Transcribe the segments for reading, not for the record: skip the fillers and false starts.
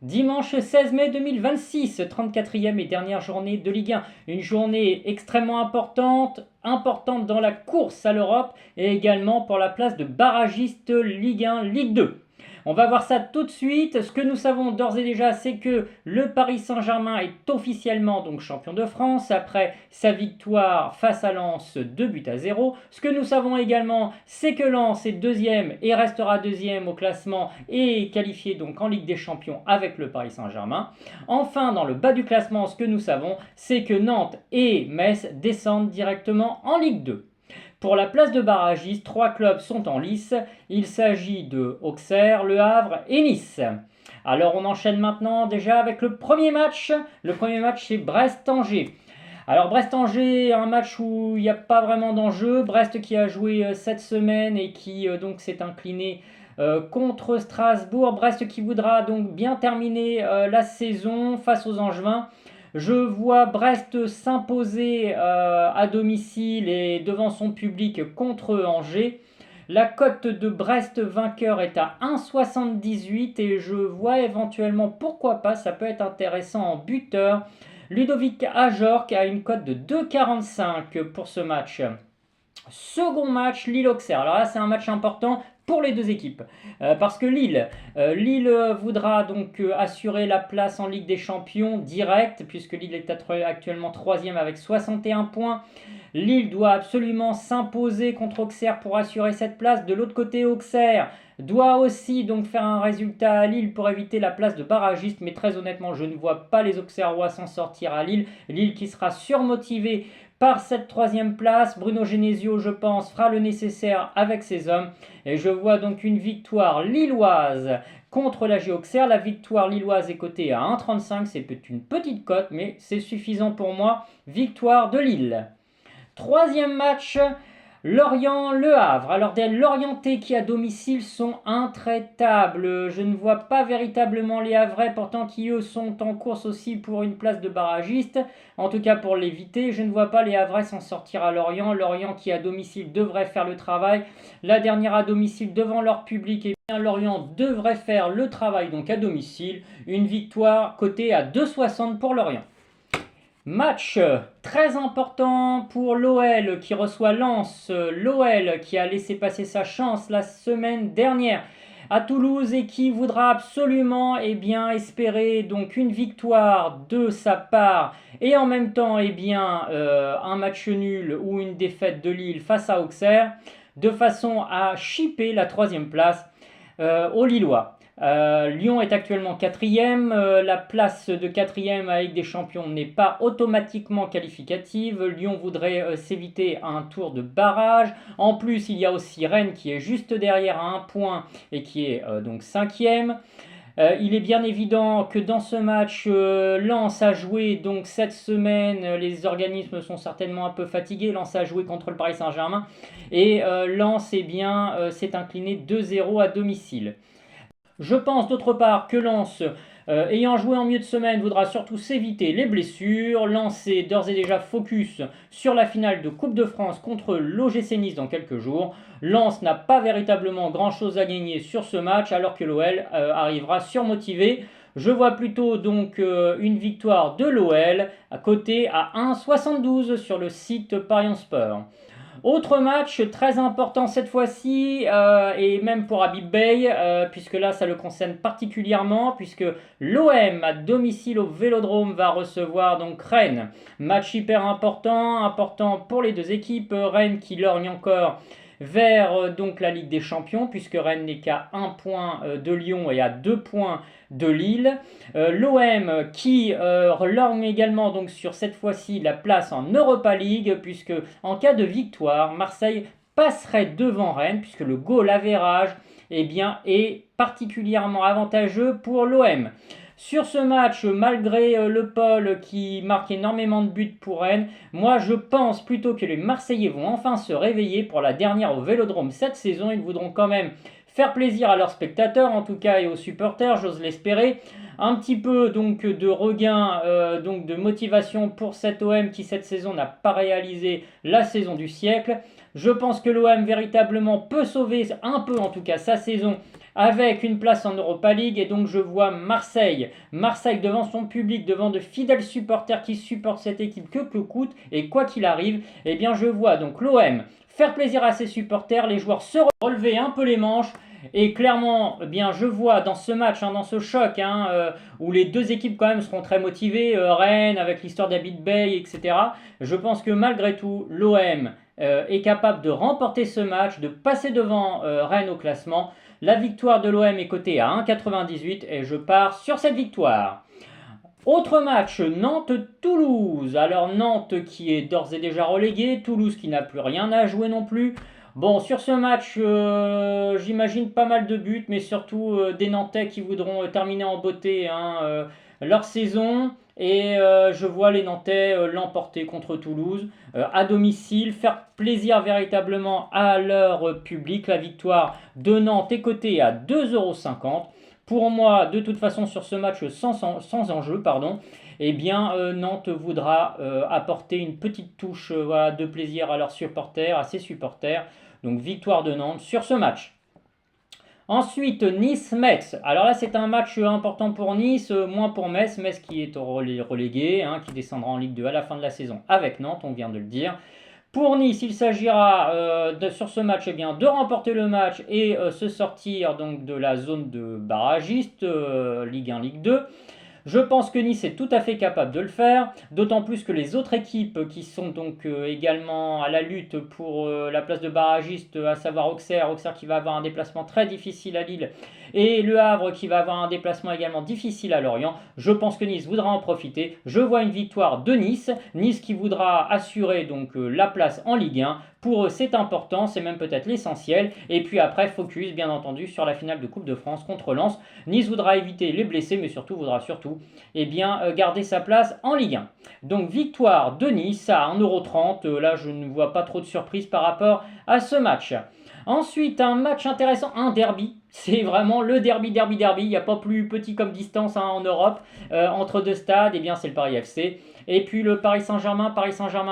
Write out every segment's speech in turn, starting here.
Dimanche 16 mai 2026, 34e et dernière journée de Ligue 1. Une journée extrêmement importante dans la course à l'Europe et également pour la place de barragiste Ligue 1, Ligue 2. On va voir ça tout de suite. Ce que nous savons d'ores et déjà, c'est que le Paris Saint-Germain est officiellement donc champion de France après sa victoire face à Lens 2-0. Ce que nous savons également, c'est que Lens est deuxième et restera deuxième au classement et qualifié donc en Ligue des Champions avec le Paris Saint-Germain. Enfin, dans le bas du classement, ce que nous savons, c'est que Nantes et Metz descendent directement en Ligue 2. Pour la place de barragiste, 3 clubs sont en lice. Il s'agit de Auxerre, Le Havre et Nice. Alors on enchaîne maintenant déjà avec le premier match. Le premier match c'est Brest-Angers. Alors Brest-Angers, un match où il n'y a pas vraiment d'enjeu. Brest qui a joué cette semaine et qui donc s'est incliné contre Strasbourg. Brest qui voudra donc bien terminer la saison face aux Angevins. Je vois Brest s'imposer à domicile et devant son public contre Angers. La cote de Brest vainqueur est à 1,78 et je vois éventuellement, pourquoi pas, ça peut être intéressant en buteur. Ludovic Ajorc a une cote de 2,45 pour ce match. Second match, Lille-Auxerre. Alors là, c'est un match important pour les deux équipes. Parce que Lille voudra donc assurer la place en Ligue des Champions directe, puisque Lille est actuellement 3e avec 61 points. Lille doit absolument s'imposer contre Auxerre pour assurer cette place. De l'autre côté, Auxerre doit aussi donc faire un résultat à Lille pour éviter la place de barragiste. Mais très honnêtement, je ne vois pas les Auxerrois s'en sortir à Lille. Lille qui sera surmotivé par cette troisième place. Bruno Genesio, je pense, fera le nécessaire avec ses hommes. Et je vois donc une victoire lilloise contre la Auxerre. La victoire lilloise est cotée à 1,35. C'est une petite cote, mais c'est suffisant pour moi. Victoire de Lille. Troisième match, Lorient-Le Havre. Alors des Lorientais qui à domicile sont intraitables. Je ne vois pas véritablement les Havrais, pourtant qui eux sont en course aussi pour une place de barragiste. En tout cas pour l'éviter, je ne vois pas les Havrais s'en sortir à Lorient. Lorient qui à domicile devrait faire le travail. La dernière à domicile devant leur public, et bien Lorient devrait faire le travail donc à domicile. Une victoire cotée à 2,60 pour Lorient. Match très important pour l'OL qui reçoit Lens. L'OL qui a laissé passer sa chance la semaine dernière à Toulouse et qui voudra absolument espérer donc une victoire de sa part et en même temps un match nul ou une défaite de Lille face à Auxerre de façon à chipper la troisième place aux Lillois. Lyon est actuellement quatrième. La place de quatrième avec des champions n'est pas automatiquement qualificative. Lyon voudrait s'éviter un tour de barrage. En plus, il y a aussi Rennes qui est juste derrière à un point et qui est donc cinquième. Il est bien évident que dans ce match, Lens a joué donc cette semaine. Les organismes sont certainement un peu fatigués. Lens a joué contre le Paris Saint-Germain et Lens s'est incliné 2-0 à domicile. Je pense d'autre part que Lens, ayant joué en milieu de semaine, voudra surtout s'éviter les blessures. Lens est d'ores et déjà focus sur la finale de Coupe de France contre l'OGC Nice dans quelques jours. Lens n'a pas véritablement grand chose à gagner sur ce match alors que l'OL arrivera surmotivé. Je vois plutôt donc une victoire de l'OL à côté à 1,72 sur le site Parions Sport. Autre match très important cette fois-ci, et même pour Habib Beye, puisque là ça le concerne particulièrement, puisque l'OM à domicile au Vélodrome va recevoir donc Rennes. Match hyper important pour les deux équipes. Rennes qui lorgne encore vers donc la Ligue des Champions, puisque Rennes n'est qu'à 1 point de Lyon et à 2 points de Lille. L'OM qui lorgne également donc sur cette fois-ci la place en Europa League, puisque en cas de victoire, Marseille passerait devant Rennes, puisque le goal average est particulièrement avantageux pour l'OM. Sur ce match, malgré Le Paul qui marque énormément de buts pour Rennes, moi je pense plutôt que les Marseillais vont enfin se réveiller pour la dernière au Vélodrome cette saison. Ils voudront quand même faire plaisir à leurs spectateurs, en tout cas, et aux supporters, j'ose l'espérer. Un petit peu donc de regain, donc de motivation pour cet OM qui cette saison n'a pas réalisé la saison du siècle. Je pense que l'OM véritablement peut sauver un peu en tout cas sa saison avec une place en Europa League, et donc je vois Marseille devant son public, devant de fidèles supporters qui supportent cette équipe que coûte, et quoi qu'il arrive, eh bien je vois donc l'OM faire plaisir à ses supporters, les joueurs se relever un peu les manches. Et clairement, eh bien, je vois dans ce match, dans ce choc, où les deux équipes quand même seront très motivées, Rennes avec l'histoire d'Abid Bey, etc. Je pense que malgré tout, l'OM est capable de remporter ce match, de passer devant Rennes au classement. La victoire de l'OM est cotée à 1,98 et je pars sur cette victoire. Autre match, Nantes-Toulouse. Alors Nantes qui est d'ores et déjà relégué, Toulouse qui n'a plus rien à jouer non plus. Bon, sur ce match, j'imagine pas mal de buts, mais surtout des Nantais qui voudront terminer en beauté leur saison. Et je vois les Nantais l'emporter contre Toulouse à domicile, faire plaisir véritablement à leur public. La victoire de Nantes est cotée à 2,50 €. Pour moi, de toute façon, sur ce match sans enjeu, eh bien, Nantes voudra apporter une petite touche voilà, de plaisir à leurs supporters, à ses supporters. Donc victoire de Nantes sur ce match. Ensuite, Nice-Metz. Alors là, c'est un match important pour Nice, moins pour Metz. Metz qui est relégué, qui descendra en Ligue 2 à la fin de la saison avec Nantes, on vient de le dire. Pour Nice, il s'agira sur ce match bien, de remporter le match et se sortir donc, de la zone de barragiste, Ligue 1, Ligue 2. Je pense que Nice est tout à fait capable de le faire, d'autant plus que les autres équipes qui sont donc également à la lutte pour la place de barragiste, à savoir Auxerre qui va avoir un déplacement très difficile à Lille, et Le Havre qui va avoir un déplacement également difficile à Lorient. Je pense que Nice voudra en profiter. Je vois une victoire de Nice, Nice qui voudra assurer donc la place en Ligue 1. Pour eux, c'est important, c'est même peut-être l'essentiel. Et puis après, focus bien entendu sur la finale de Coupe de France contre Lens. Nice voudra éviter les blessés, mais voudra garder sa place en Ligue 1. Donc victoire de Nice à 1,30 €. Là, je ne vois pas trop de surprise par rapport à ce match. Ensuite, un match intéressant, un derby. C'est vraiment le derby. Il n'y a pas plus petit comme distance en Europe entre deux stades. Eh bien, c'est le Paris FC. Et puis le Paris Saint-Germain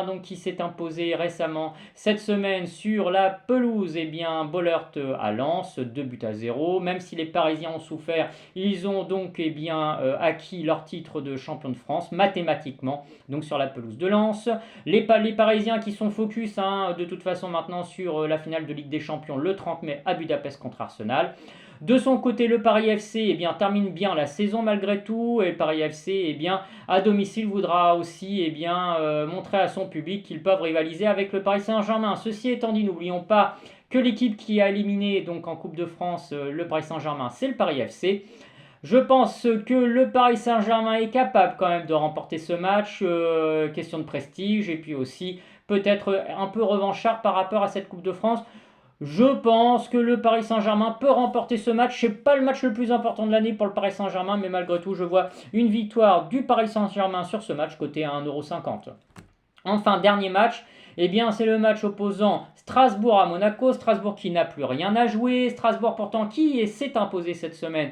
donc qui s'est imposé récemment cette semaine sur la pelouse, Bollert à Lens, 2-0. Même si les Parisiens ont souffert, ils ont donc acquis leur titre de champion de France mathématiquement, donc sur la pelouse de Lens. Les Parisiens qui sont focus de toute façon maintenant sur la finale de Ligue des Champions le 30 mai à Budapest contre Arsenal. De son côté, le Paris FC termine bien la saison malgré tout, et le Paris FC à domicile voudra aussi montrer à son public qu'ils peuvent rivaliser avec le Paris Saint-Germain. Ceci étant dit, n'oublions pas que l'équipe qui a éliminé donc en Coupe de France le Paris Saint-Germain, c'est le Paris FC. Je pense que le Paris Saint-Germain est capable quand même de remporter ce match, question de prestige, et puis aussi peut-être un peu revanchard par rapport à cette Coupe de France. Je pense que le Paris Saint-Germain peut remporter ce match. Ce n'est pas le match le plus important de l'année pour le Paris Saint-Germain, mais malgré tout, je vois une victoire du Paris Saint-Germain sur ce match, coté à 1,50 €. Enfin, dernier match, c'est le match opposant Strasbourg à Monaco. Strasbourg qui n'a plus rien à jouer. Strasbourg pourtant qui s'est imposé cette semaine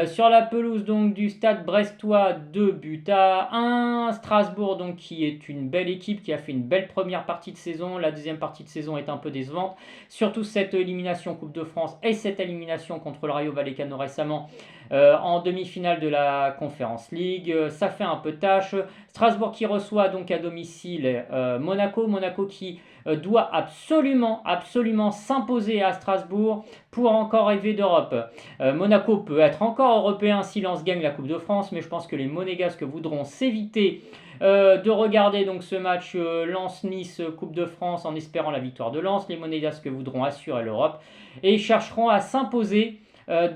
sur la pelouse donc du stade brestois, 2-1. Strasbourg donc qui est une belle équipe, qui a fait une belle première partie de saison. La deuxième partie de saison est un peu décevante. Surtout cette élimination Coupe de France et cette élimination contre le Rayo Vallecano récemment en demi-finale de la Conference League. Ça fait un peu tâche. Strasbourg qui reçoit donc à domicile Monaco qui doit absolument s'imposer à Strasbourg pour encore rêver d'Europe. Monaco peut être encore européen si Lens gagne la Coupe de France, mais je pense que les Monégasques voudront s'éviter de regarder donc ce match Lens-Nice Coupe de France en espérant la victoire de Lens. Les Monégasques voudront assurer l'Europe et chercheront à s'imposer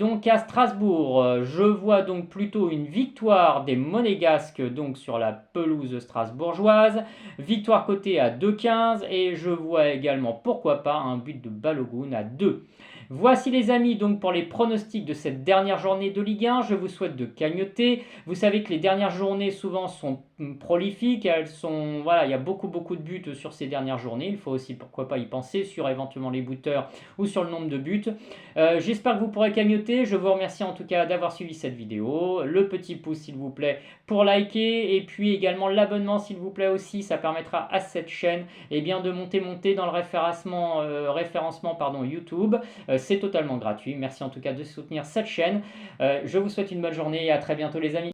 donc à Strasbourg. Je vois donc plutôt une victoire des Monégasques donc sur la pelouse strasbourgeoise, victoire cotée à 2,15, et je vois également pourquoi pas un but de Balogun à 2. Voici les amis donc pour les pronostics de cette dernière journée de Ligue 1. Je vous souhaite de cagnotter. Vous savez que les dernières journées souvent sont prolifiques. Il y a beaucoup de buts sur ces dernières journées. Il faut aussi pourquoi pas y penser sur éventuellement les buteurs ou sur le nombre de buts. J'espère que vous pourrez cagnotter. Je vous remercie en tout cas d'avoir suivi cette vidéo. Le petit pouce s'il vous plaît pour liker, et puis également l'abonnement s'il vous plaît aussi. Ça permettra à cette chaîne de monter dans le référencement YouTube. c'est totalement gratuit. Merci en tout cas de soutenir cette chaîne. Je vous souhaite une bonne journée et à très bientôt les amis.